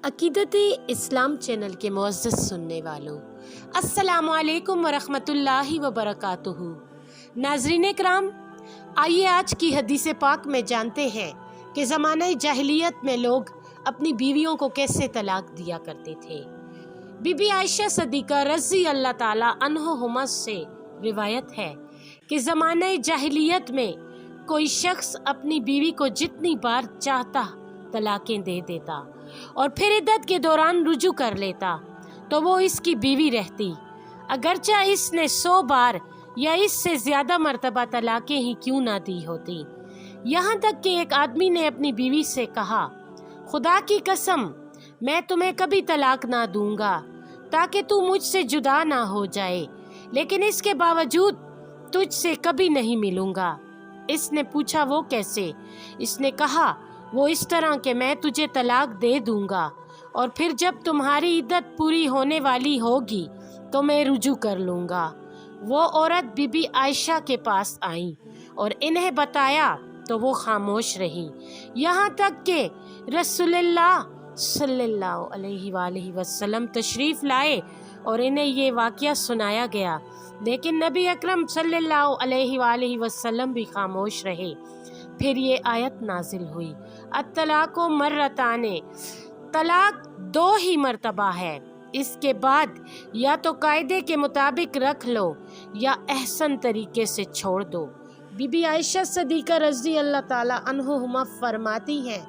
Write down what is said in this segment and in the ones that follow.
अकीदत इस्लाम चैनल के मुअज़्ज़ज़ सुनने वालों, अस्सलामु अलैकुम वरहमतुल्लाहि वबरकातुहू। नाज़रीन इकराम, आइए आज की हदीस पाक में जानते हैं कि ज़माने जाहिलियत में लोग अपनी बीवियों को कैसे तलाक दिया करते थे। बीबी आयशा सदीक़ा रज़ी अल्लाह ताला अन्हुमा से रिवायत है कि ज़माने जाहिलियत में कोई शख्स अपनी बीवी को जितनी बार चाहता तलाकें दे देता और फिर इद्दत के दौरान रुजू कर लेता तो वो इसकी बीवी रहती, अगरचे इसने 100 बार या इससे ज़्यादा मर्तबा तलाकें ही क्यों ना दी होती। यहाँ तक कि एक आदमी ने अपनी बीवी से कहा, खुदा की कसम मैं तुम्हें कभी तलाक ना दूंगा ताकि तू मुझसे जुदा ना हो जाए, लेकिन इसके बावजूद तुझसे कभी नहीं मिलूंगा। इसने पूछा, वो कैसे? इसने कहा, वो इस तरह कि मैं तुझे तलाक दे दूंगा और फिर जब तुम्हारी इद्दत पूरी होने वाली होगी तो मैं रुजू कर लूँगा। वो औरत बीबी आयशा के पास आई और इन्हें बताया तो वो खामोश रही, यहाँ तक कि रसूलुल्लाह सल्लल्लाहु अलैहि वसल्लम तशरीफ़ लाए और इन्हें ये वाक़या सुनाया गया, लेकिन नबी अकरम सल्लल्लाहु अलैहि वसल्लम भी खामोश रहे। फिर ये आयत नाजिल हुई, अत्तलाक़ु मर्रताने, तलाक 2 ही मर्तबा है, इसके बाद या तो कायदे के मुताबिक रख लो या एहसन तरीके से छोड़ दो। बीबी आयशा सदीक़ा रज़ी अल्लाह ताला अन्हुमा फरमाती हैं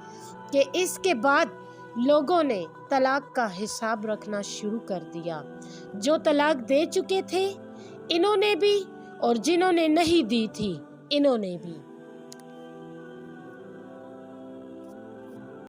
कि इसके बाद लोगों ने तलाक का हिसाब रखना शुरू कर दिया। जो तलाक दे चुके थे इन्होंने भी और जिन्होंने नहीं दी थी इन्होंने भी।